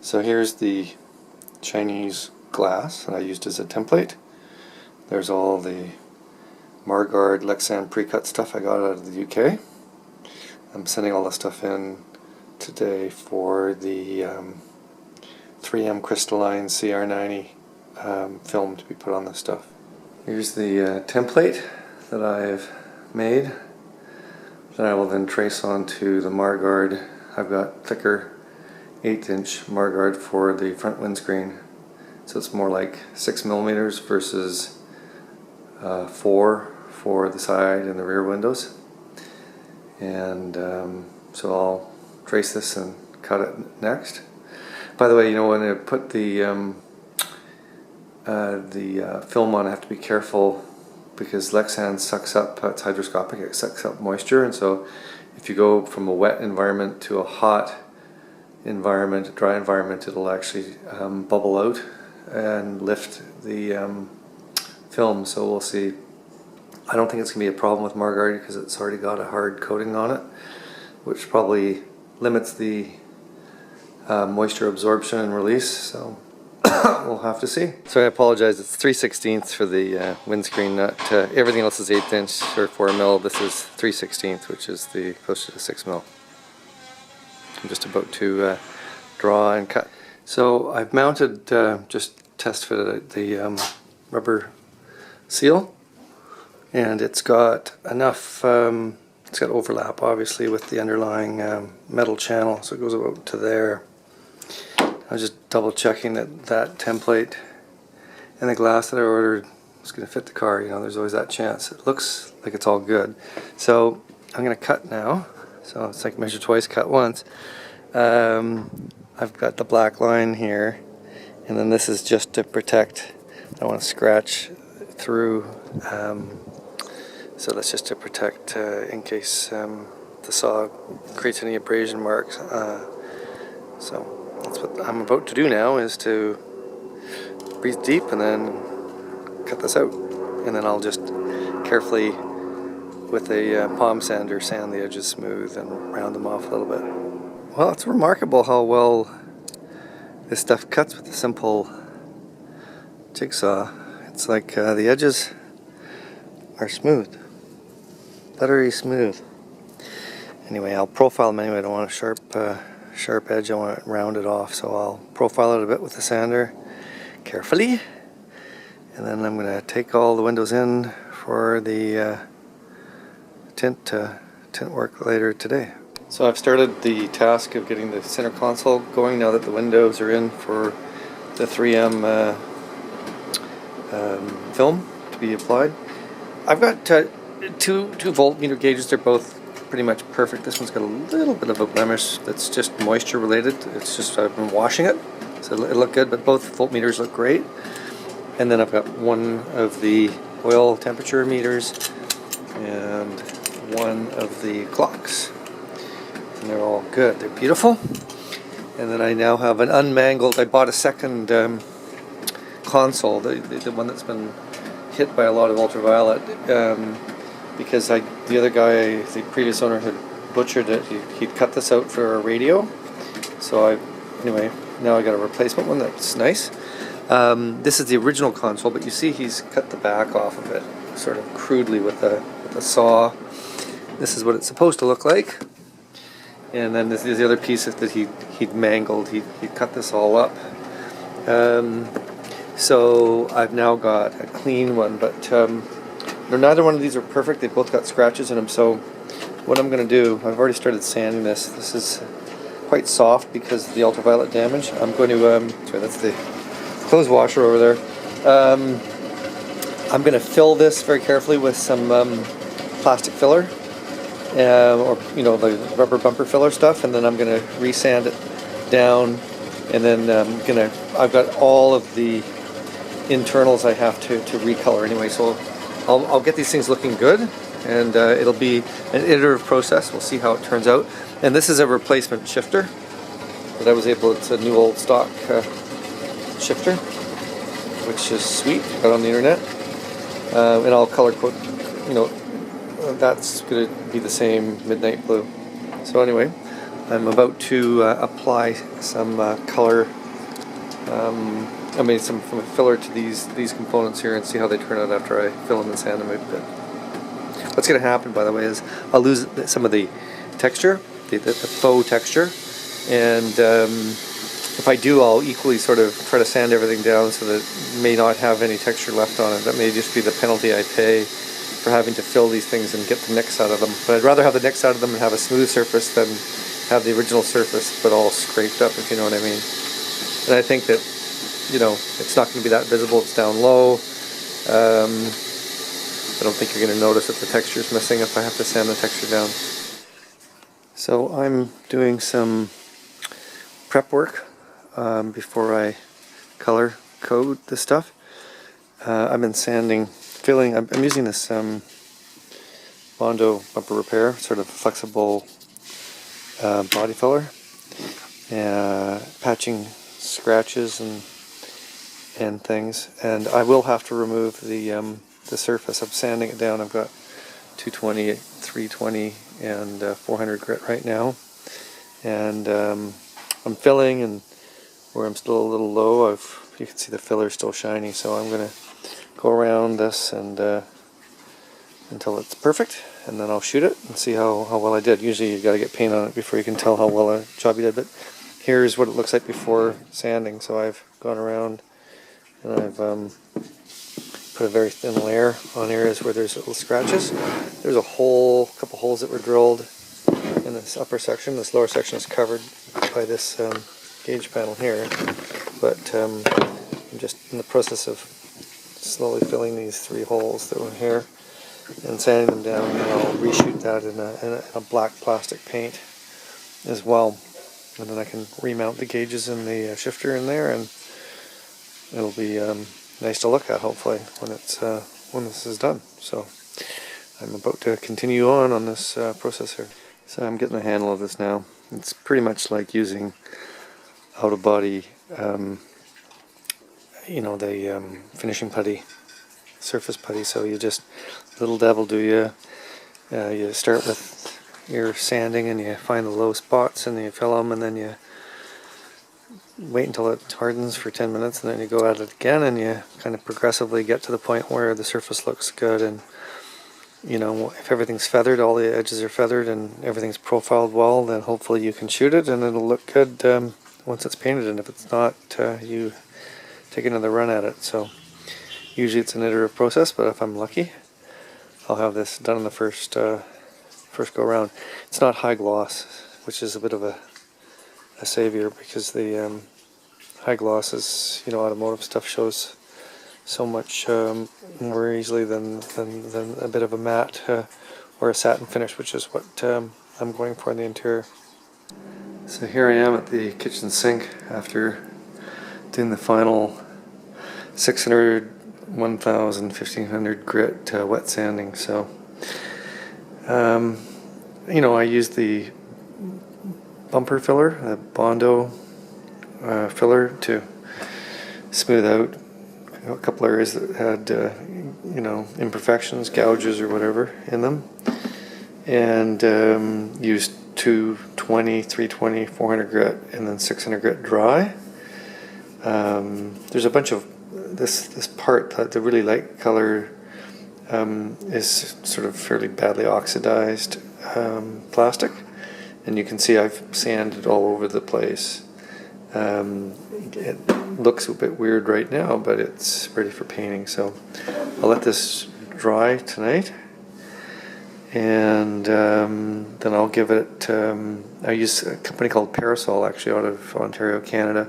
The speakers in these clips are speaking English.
So here's the Chinese glass that I used as a template. There's all the Marguard Lexan pre-cut stuff I got out of the UK. I'm sending all the stuff in today for the 3M Crystalline CR90 film to be put on this stuff. Here's the template that I've made that I will then trace onto the Margaurd. I've got thicker 8-inch Margaurd for the front windscreen, so it's more like 6mm versus 4 for the side and the rear windows. And so I'll trace this and cut it next. By the way, you know, when I put the film on, I have to be careful because Lexan sucks up, it's hydroscopic, it sucks up moisture, and so if you go from a wet environment to a hot environment, a dry environment, it'll actually bubble out and lift the film. So we'll see. I don't think it's going to be a problem with Margaurd because it's already got a hard coating on it, which probably limits the moisture absorption and release, so we'll have to see. So I apologize, it's 3/16 for the windscreen nut. Everything else is 1/8 inch or 4mm. This is 3/16, which is the closer to 6mm. I'm just about to draw and cut. So I've mounted, just test fitted the rubber seal, and it's got enough, it's got overlap obviously with the underlying metal channel, so it goes about to there. I was just double checking that that template and the glass that I ordered was going to fit the car. You know, there's always that chance. It looks like it's all good. So I'm going to cut now. So it's like measure twice, cut once. I've got the black line here, and then this is just to protect. I don't want to scratch through. So that's just to protect in case the saw creates any abrasion marks. So that's what I'm about to do now, is to breathe deep and then cut this out. And then I'll just carefully, with a palm sander, sand the edges smooth and round them off a little bit. Well, it's remarkable how well this stuff cuts with a simple jigsaw. It's like the edges are smooth, buttery smooth. Anyway, I'll profile them anyway. I don't want a sharp edge. I want it rounded off, so I'll profile it a bit with the sander carefully, and then I'm going to take all the windows in for the tint work later today. So I've started the task of getting the center console going now that the windows are in for the 3M film to be applied. I've got two voltmeter gauges. They're both pretty much perfect. This one's got a little bit of a blemish that's just moisture related. It's just I've been washing it, so it looked good, but both voltmeters look great. And then I've got one of the oil temperature meters and one of the clocks, and they're all good. They're beautiful. And then I now have an unmangled, I bought a second console, the one that's been hit by a lot of ultraviolet, because the other guy, the previous owner, had butchered it. He'd cut this out for a radio. So anyway, now I got a replacement one that's nice. This is the original console, but you see he's cut the back off of it, sort of crudely with a saw. This is what it's supposed to look like. And then there's the other piece that he'd mangled. He cut this all up. So I've now got a clean one, but neither one of these are perfect. They've both got scratches in them. So what I'm going to do, I've already started sanding this. This is quite soft because of the ultraviolet damage. I'm going to, sorry, that's the clothes washer over there. I'm going to fill this very carefully with some plastic filler, or you know, the rubber bumper filler stuff, and then I'm going to resand it down, and then I've got all of the internals I have to recolor anyway, so I'll get these things looking good, and it'll be an iterative process. We'll see how it turns out. And this is a replacement shifter that I was able, it's a new old stock shifter, which is sweet, got on the internet, and I'll color code, you know, that's going to be the same midnight blue. So anyway, I'm about to apply some color, some filler to these components here and see how they turn out after I fill them and sand them a bit. What's going to happen, by the way, is I'll lose some of the texture, the faux texture, and if I do, I'll equally sort of try to sand everything down so that it may not have any texture left on it. That may just be the penalty I pay for having to fill these things and get the nicks out of them. But I'd rather have the nicks out of them and have a smooth surface than have the original surface but all scraped up, if you know what I mean. And I think that, you know, it's not going to be that visible. It's down low. I don't think you're going to notice if the texture is missing if I have to sand the texture down. So I'm doing some prep work before I color code this stuff. I've been filling. I'm using this Bondo bumper repair, sort of flexible body filler, patching scratches and things. And I will have to remove the surface. I'm sanding it down. I've got 220, 320, and 400 grit right now, and I'm filling, and where I'm still a little low, you can see the filler still shiny. So I'm going to go around this and until it's perfect, and then I'll shoot it and see how well I did. Usually you've got to get paint on it before you can tell how well a job you did, but here's what it looks like before sanding. So I've gone around and I've put a very thin layer on areas where there's little scratches. There's a couple holes that were drilled in this upper section. This lower section is covered by this gauge panel here, but I'm just in the process of slowly filling these 3 holes that were here and sanding them down, and I'll reshoot that in a black plastic paint as well, and then I can remount the gauges in the shifter in there, and it'll be nice to look at, hopefully, when this is done. So I'm about to continue on this process here. So I'm getting the handle of this now. It's pretty much like using out-of-body, the finishing putty, surface putty. So you just, little devil do you. You start with your sanding and you find the low spots and you fill them, and then you wait until it hardens for 10 minutes, and then you go at it again, and you kind of progressively get to the point where the surface looks good. And you know, if everything's feathered, all the edges are feathered, and everything's profiled well, then hopefully you can shoot it and it'll look good once it's painted. And if it's not, you take another run at it. So usually it's an iterative process, but if I'm lucky, I'll have this done in the first go around. It's not high gloss, which is a bit of a savior, because the high gloss is, automotive stuff shows so much more easily than a bit of a matte or a satin finish, which is what I'm going for in the interior. So here I am at the kitchen sink after doing the final 600, 1000, 1500 grit wet sanding. So I used the bumper filler, the Bondo filler, to smooth out a couple areas that had imperfections, gouges or whatever in them, and used 220, 320, 400 grit, and then 600 grit dry. There's a bunch of this part, the really light color, is sort of fairly badly oxidized plastic, and you can see I've sanded all over the place. It looks a bit weird right now, but it's ready for painting. So I'll let this dry tonight, and then I'll give it, I use a company called Parasol, actually out of Ontario, Canada.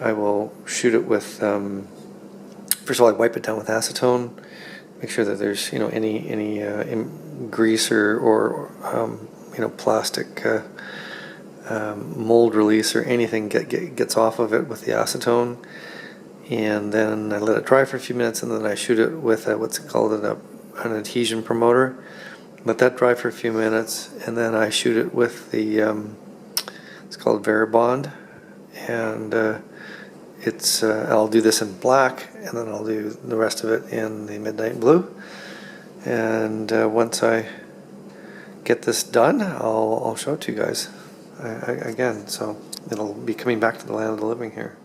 I will shoot it with, first of all I wipe it down with acetone, make sure that there's any grease or plastic mold release or anything gets off of it with the acetone, and then I let it dry for a few minutes, and then I shoot it with what's called an adhesion promoter. Let that dry for a few minutes, and then I shoot it with the it's called Veribond, and I'll do this in black, and then I'll do the rest of it in the midnight blue. And once I get this done, I'll show it to you guys. again, so it'll be coming back to the land of the living here.